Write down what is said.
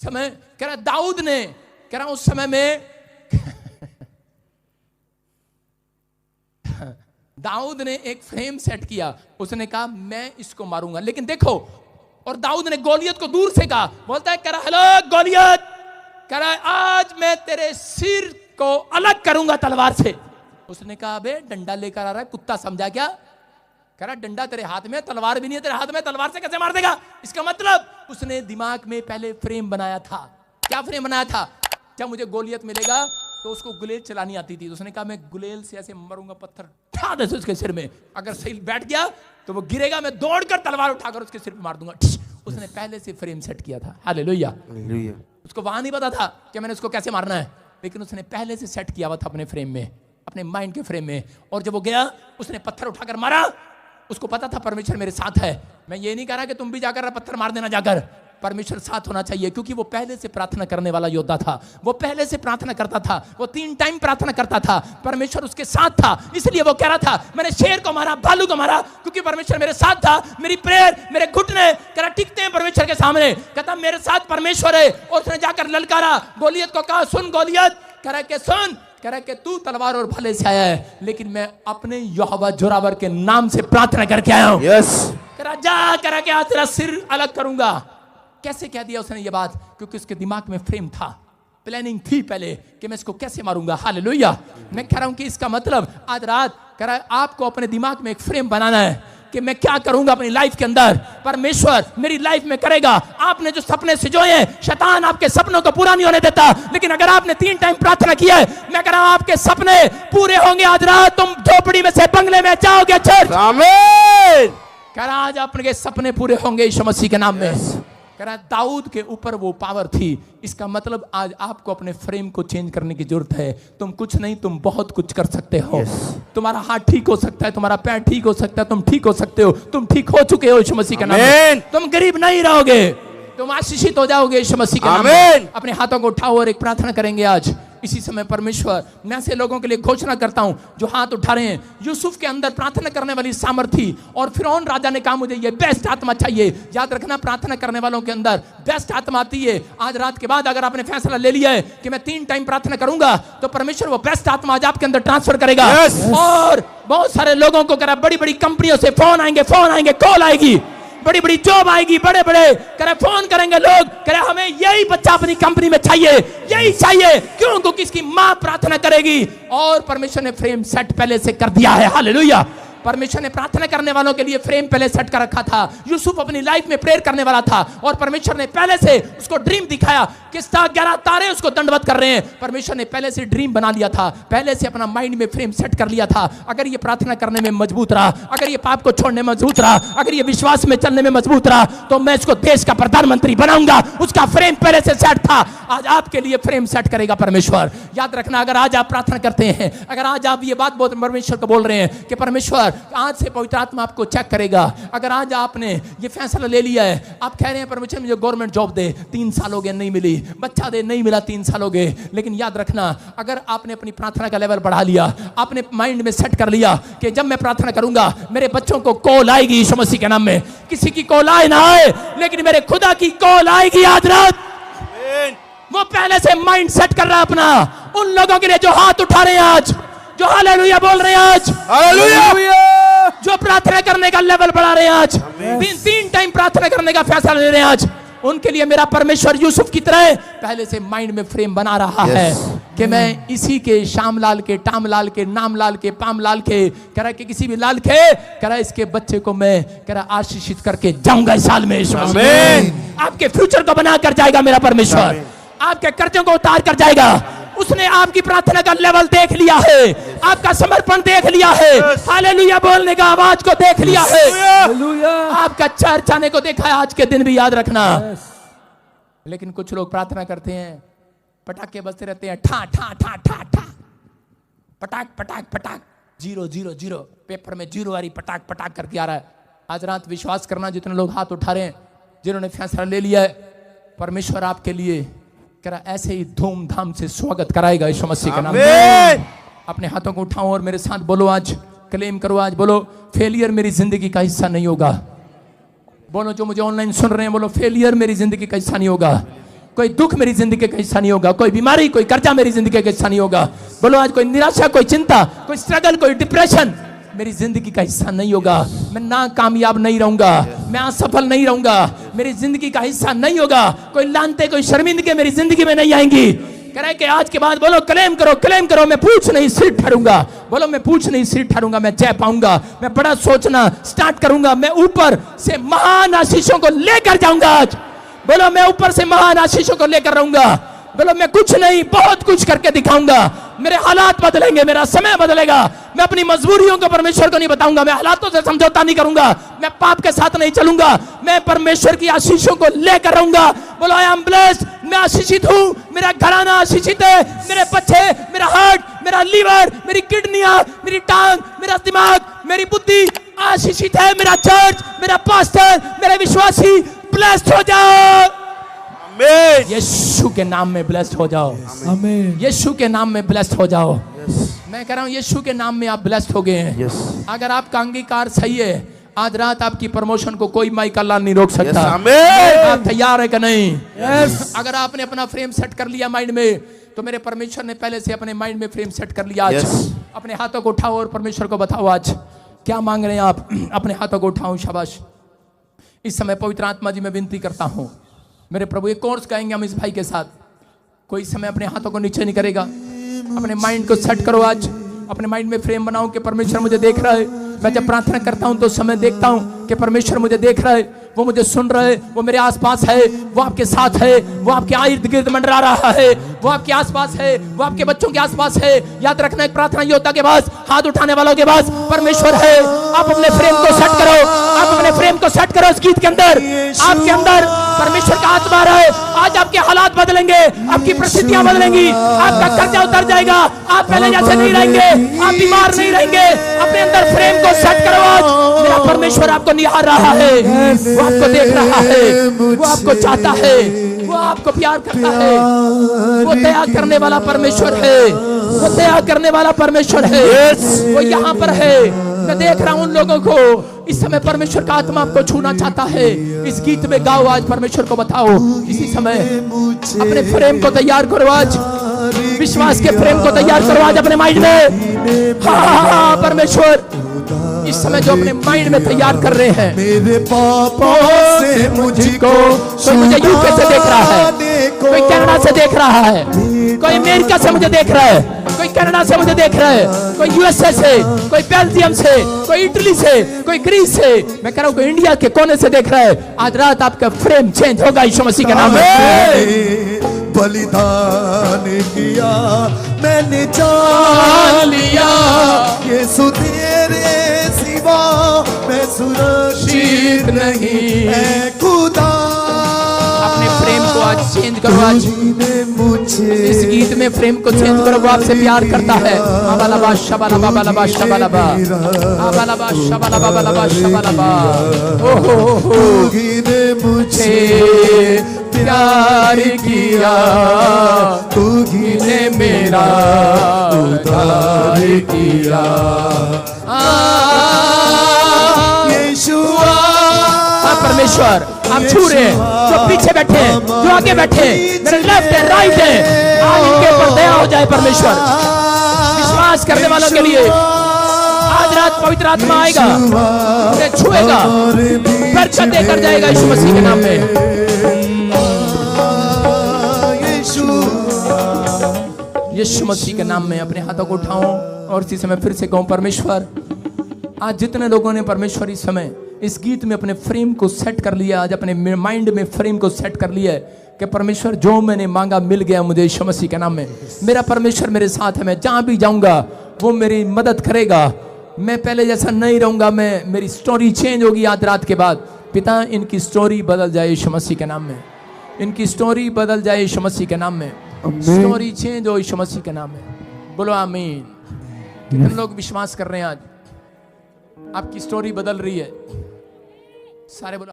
समय कह रहा दाऊद ने, कह रहा उस समय में दाऊद ने एक फ्रेम सेट किया। उसने कहा मैं इसको मारूंगा। लेकिन देखो, और दाऊद ने गोलियत को दूर से कहा, बोलता है कह रहा हेलो गोलियत, कह रहा है आज मैं तेरे सिर को अलग करूंगा तलवार से। उसने कहा अबे डंडा लेकर आ रहा है, कुत्ता समझा क्या? कह रहा डंडा तेरे हाथ में, तलवार भी नहीं है तेरे हाथ में, तलवार से कैसे मार देगा? इसका मतलब उसने दिमाग में पहले फ्रेम बनाया था। क्या फ्रेम बनाया था? जब मुझे गोलियत मिलेगा तो उसको गुलेल चलानी आती थी, तो उसने कहा मैं गुलेल से ऐसे मारूंगा, पत्थर ठा दे उसके सिर में, अगर सही बैठ गया तो वो गिरेगा, मैं दौड़कर तलवार उठाकर उसके सिर पे मार दूंगा। उसने पहले से फ्रेम सेट किया था। हालेलुया। उसको वहां नहीं पता था कि मैंने उसको कैसे मारना है, लेकिन उसने पहले से सेट किया हुआ था अपने फ्रेम में, अपने माइंड के फ्रेम में। और जब वो गया उसने पत्थर उठाकर मारा, उसको पता था परमेश्वर मेरे साथ है। मैं ये नहीं कह रहा कि तुम भी जाकर पत्थर मार देना जाकर, परमेश्वर साथ होना चाहिए, क्योंकि वो पहले से प्रार्थना करने वाला योद्धा था। वो पहले से प्रार्थना करता था, वो 3 टाइम प्रार्थना करता था, परमेश्वर उसके साथ था। इसलिए वो कह रहा था मैंने शेर को मारा, भालू को मारा, क्योंकि परमेश्वर मेरे साथ था। मेरी प्रेयर, मेरे घुटने कह रहा टिकते हैं परमेश्वर के सामने, कहता मेरे साथ परमेश्वर है। और उसने जाकर ललकारा, गोलियत को कहा सुन गोलियत, कह रहा कि सुन, कह रहा कि तू तलवार और भले से आया है, लेकिन मैं अपने यहोवा जोरावर के नाम से प्रार्थना करके आया हूं। कह रहा जा, कह रहा कि आज तेरा सिर अलग करूंगा। कैसे कह दिया उसने ये बात? क्योंकि उसके दिमाग में फ्रेम था, प्लानिंग थी पहले कि मैं इसको कैसे मारूंगा। हालेलुया। मैं कह रहा हूं कि इसका मतलब आज रात कह रहा है आपको अपने दिमाग में एक फ्रेम बनाना है कि मैं क्या करूंगा अपनी लाइफ के अंदर, परमेश्वर मेरी लाइफ में करेगा। आपने जो सपने सजोए हैं, शैतान आपके सपनों को पूरा नहीं होने देता, लेकिन अगर आपने 3 टाइम प्रार्थना किया है, मैं कह रहा हूं आपके सपने पूरे होंगे। आज रात तुम झोपड़ी में से बंगले में जाओगे चर्च। आमीन। कह रहा आज आपके सपने पूरे होंगे यीशु मसीह के नाम में। कह रहा दाऊद के ऊपर वो पावर थी। इसका मतलब आज आपको अपने फ्रेम को चेंज करने की जरूरत है। तुम कुछ नहीं, तुम बहुत कुछ कर सकते हो। तुम्हारा हाथ ठीक हो सकता है, तुम्हारा पैर ठीक हो सकता है, तुम ठीक हो सकते हो, तुम ठीक हो चुके हो यीशु मसीह के नाम में। तुम गरीब नहीं रहोगे, तुम आशीषित हो जाओगे यीशु मसीह के नाम में। अपने हाथों को उठाओ और एक प्रार्थना करेंगे आज इसी समय। परमेश्वर मैं ऐसे लोगों के लिए घोषणा करता हूं जो हाथ उठा रहे हैं। यूसुफ के अंदर प्रार्थना करने वाली सामर्थ्य थी, और फिरौन राजा ने कहा मुझे ये बेस्ट आत्मा चाहिए। याद रखना, प्रार्थना करने वालों के अंदर बेस्ट आत्मा आती है। आज रात के बाद अगर आपने फैसला ले लिया है कि मैं 3 टाइम प्रार्थना करूंगा, तो परमेश्वर वो बेस्ट आत्मा आज आपके अंदर ट्रांसफर करेगा। और बहुत सारे लोगों को करा बड़ी बड़ी कंपनियों से फोन आएंगे, कॉल आएगी, बड़ी बड़ी जॉब आएगी, बड़े बड़े करे फोन करेंगे लोग, करे हमें यही बच्चा अपनी कंपनी में चाहिए, यही चाहिए। क्यों? क्योंकि इसकी मां प्रार्थना करेगी और परमेश्वर ने फ्रेम सेट पहले से कर दिया है। हालेलुया। परमेश्वर ने प्रार्थना करने वालों के लिए फ्रेम पहले सेट कर रखा था। यूसुफ अपनी लाइफ में प्रेयर करने वाला था, और परमेश्वर ने पहले से उसको ड्रीम दिखाया कि 11 तारे उसको दंडवत कर रहे हैं। परमेश्वर ने पहले से ड्रीम बना लिया था, पहले से अपना माइंड में फ्रेम सेट कर लिया था। अगर ये प्रार्थना करने में मजबूत रहा, अगर ये पाप को छोड़ने में मजबूत रहा, अगर ये विश्वास में चलने में मजबूत रहा, तो मैं इसको देश का प्रधानमंत्री बनाऊंगा। उसका फ्रेम पहले से सेट था। आज आपके लिए फ्रेम सेट करेगा परमेश्वर। याद रखना, अगर आज आप प्रार्थना करते हैं, अगर आज आप ये बात परमेश्वर को बोल रहे हैं कि परमेश्वर आज से पवित्र आत्मा आपको चेक करेगा। अगर आज आपने ये फैसला ले लिया है, आप कह रहे हैं परमेश्वर मुझे गवर्नमेंट जॉब दे, 3 साल हो गए नहीं मिली, बच्चा दे नहीं मिला 3 साल हो गए, लेकिन याद रखना, अगर आपने अपनी प्रार्थना का लेवल बढ़ा लिया, आपने माइंड में सेट कर लिया कि जब मैं प्रार्थना करूंगा मेरे बच्चों को कॉल आएगी यीशु मसीह के नाम में, किसी की कॉल आए ना आए, लेकिन मेरे खुदा की कॉल आएगी आज रात। वो पहले से माइंड सेट कर रहा है अपना। उन लोगों के लिए जो हाथ उठा रहे हैं आज, जो हालेलुया बोल रहे हैं आज, हालेलुया, जो प्रार्थना करने का लेवल बढ़ा रहे हैं आज, 3 टाइम प्रार्थना करने का फैसला ले रहे हैं आज, उनके लिए मेरा परमेश्वर यूसुफ की तरह पहले से माइंड में फ्रेम बना रहा है कि मैं इसी के श्यामलाल के, टामलाल के, नामलाल के, पामलाल के, कह रहा कि किसी भी लाल के, कह रहा इसके बच्चे को मैं कह रहा आशीषित करके जाऊंगा इस साल में। आपके फ्यूचर को बना कर जाएगा मेरा परमेश्वर, आपके कर्जों को उतार कर जाएगा। उसने आपकी प्रार्थना का लेवल देख लिया है, आपका समर्पण देख लिया है, हालेलुया बोलने का आवाज को देख लिया है, आपका चर्च आने को देखा है। आज के दिन भी याद रखना। लेकिन कुछ लोग प्रार्थना करते हैं, पटाखे बजते रहते हैं, ठा ठा ठा ठा ठा, पटाख पटाख पटाख, 0 0 0, पेपर में 0 वाली पटाख पटाख करके आ रहा है। आज रात विश्वास करना, जितने लोग हाथ उठा रहे हैं, जिन्होंने फैसला ले लिया है, परमेश्वर आपके लिए ऐसे ही धूमधाम से स्वागत कराएगा यीशु मसीह के नाम में। अपने हाथों को उठाओ और मेरे साथ बोलो, आज क्लेम करो, आज बोलो फेलियर मेरी जिंदगी का हिस्सा नहीं होगा। बोलो जो मुझे ऑनलाइन सुन रहे हैं, बोलो फेलियर मेरी जिंदगी का हिस्सा नहीं होगा। कोई दुख मेरी जिंदगी का हिस्सा नहीं होगा, कोई बीमारी, कोई कर्जा मेरी जिंदगी का हिस्सा नहीं होगा। बोलो आज कोई निराशा, कोई चिंता, कोई स्ट्रगल, कोई डिप्रेशन मेरी जिंदगी का हिस्सा नहीं होगा। मैं ना कामयाब नहीं रहूंगा, मैं असफल नहीं रहूंगा, मेरी जिंदगी का हिस्सा नहीं होगा। कोई लानते, कोई शर्मिंदगी मेरी जिंदगी में नहीं आएंगी। कह रहे कि आज के बाद बोलो क्लेम करो, क्लेम करो, मैं पूछ नहीं सिर ठहरूंगा। बोलो मैं पूछ नहीं सिर ठहरूंगा, मैं जय पाऊंगा, मैं बड़ा सोचना स्टार्ट करूंगा, मैं ऊपर से महान आशीषों को लेकर जाऊंगा। आज बोलो मैं ऊपर से महान आशीषों को लेकर रहूंगा। बोलो मैं कुछ नहीं बहुत कुछ करके दिखाऊंगा। मेरे हालात बदलेंगे, मेरा समय बदलेगा। मैं अपनी मजबूरियों को परमेश्वर को नहीं बताऊंगा, मैं हालातों से समझौता नहीं करूंगा, मैं पाप के साथ नहीं चलूंगा, मैं परमेश्वर की आशीषों को लेकर रहूंगा। बोलो आई एम ब्लेस्ड, मैं आशीषित हूं, मेरा घराना आशीषित है, मेरे बच्चे, मेरा हार्ट, मेरा लीवर, मेरी किडनियां, मेरी टांग, मेरा दिमाग, मेरी बुद्धि आशीषित है। मेरा चर्च, मेरा पास्टर, मेरे विश्वासी ब्लेस्ड हो जाओ। यीशु के नाम में ब्लेस्ड हो जाओ। आमीन। यीशु के नाम में ब्लेस्ड हो जाओ। मैं कह रहा हूं यीशु के नाम में आप ब्लेस्ड हो गए हैं। अगर आपका अंगीकार सही है, आज रात आपकी प्रमोशन को कोई माइक अल्लाह नहीं रोक सकता। आप तैयार है कि नहीं? अगर आपने अपना फ्रेम सेट कर लिया माइंड में, तो मेरे परमेश्वर ने पहले से अपने माइंड में फ्रेम सेट कर लिया। आज अपने हाथों को उठाओ और परमेश्वर को बताओ आज क्या मांग रहे हैं आप। अपने हाथों को उठाओ, शाबाश। इस समय पवित्र आत्मा जी मैं विनती करता हूं, मेरे प्रभु एक कोर्स गाएंगे हम इस भाई के साथ। कोई समय अपने हाथों को नीचे नहीं करेगा, अपने माइंड को सेट करो। आज अपने माइंड में फ्रेम बनाओ कि परमेश्वर मुझे देख रहा है। मैं जब प्रार्थना करता हूं तो समय देखता हूं कि परमेश्वर मुझे देख रहा है, वो मुझे सुन रहा है, वो मेरे आसपास है, वो आपके साथ है, वो आपके इर्द गिर्द मंडरा रहा है, वो आपके आसपास है, वो आपके बच्चों के आसपास है। याद रखना एक प्रार्थना योद्धा के पास, हाथ उठाने वालों के पास परमेश्वर है। आप अपने फ्रेम को सेट करो, आप अपने फ्रेम को सेट करो। इस गीत के अंदर आपके अंदर परमेश्वर का आत्मा है। आज आपके हालात बदलेंगे, आपकी परिस्थितियां बदलेंगी, आपका कर्जा उतर जाएगा, आप पहले जैसे नहीं रहेंगे, आप बीमार नहीं रहेंगे। अपने अंदर फ्रेम को सेट करो। आज मेरा परमेश्वर आपको निहार रहा है, वो आपको देख रहा है, वो आपको चाहता है, वो आपको प्यार करता है। वो दया करने वाला परमेश्वर है, वो दया करने वाला परमेश्वर है। वो यहाँ पर है। मैं देख रहा हूं उन लोगों को, इस समय परमेश्वर का आत्मा आपको छूना चाहता है। इस गीत में गाओ, आज परमेश्वर को बताओ। इसी समय अपने फ्रेम को तैयार करो। आज विश्वास के फ्रेम को तैयार करो। आज अपने माइंड में हाँ परमेश्वर इस समय जो अपने माइंड में तैयार कर रहे हैं। मेरे पापों से मुझको, कोई मुझे यूके से देख रहा है, कोई कनाडा से देख रहा है, कोई अमेरिका से मुझे देख रहा है, कोई कनाडा से मुझे देख रहा है, कोई यूएसए से, कोई बेल्जियम से, कोई इटली से, कोई ग्रीस से। मैं कह रहा हूं कोई इंडिया के कोने से देख रहा है। आज रात आपका फ्रेम चेंज होगा यीशु मसीह के नाम में। बलिदान किया मैंने, जान लिया यीशु तेरे सिवा मैं सुरक्षित नहीं है खुदा। अपने फ्रेम को आज चेंज करो। आज इस गीत में फ्रेम को चेंज करो। वो आपसे प्यार करता है। आबालाबा शबालाबा बालाबा शबालाबा आबालाबा शबालाबा बालाबा शबालाबा। ओहो मुझे प्यार किया, तू ही ने मेरा उद्धार किया। यीशुआ परमेश्वर आप छू रहे हैं, जो पीछे बैठे हैं, जो आगे बैठे हैं, मेरे लेफ्ट है राइट है, आज इनके ऊपर दया हो जाए परमेश्वर। विश्वास करने वालों के लिए आज रात पवित्र आत्मा आएगा, उन्हें छुएगा, बरकत देकर जाएगा यीशु मसीह के नाम में। यीशु मसीह के नाम में अपने हाथों को उठाऊं और इसी समय फिर से कहूं परमेश्वर, आज जितने लोगों ने परमेश्वर इस समय इस गीत में अपने फ्रेम को सेट कर लिया, आज अपने माइंड में फ्रेम को सेट कर लिया है कि परमेश्वर जो मैंने मांगा मिल गया मुझे यीशु मसीह के नाम में। मेरा परमेश्वर मेरे साथ है, मैं जहां भी जाऊंगा वो मेरी मदद करेगा। मैं पहले जैसा नहीं रहूंगा, मेरी स्टोरी चेंज होगी आज रात के बाद। पिता इनकी स्टोरी बदल जाए यीशु मसीह के नाम में, इनकी स्टोरी बदल जाए यीशु मसीह के नाम में, स्टोरी चेंज हो यीशु मसीह के नाम में। बोलो आमीन। कितने लोग विश्वास कर रहे हैं आज आपकी स्टोरी बदल रही है? सारे बोलो।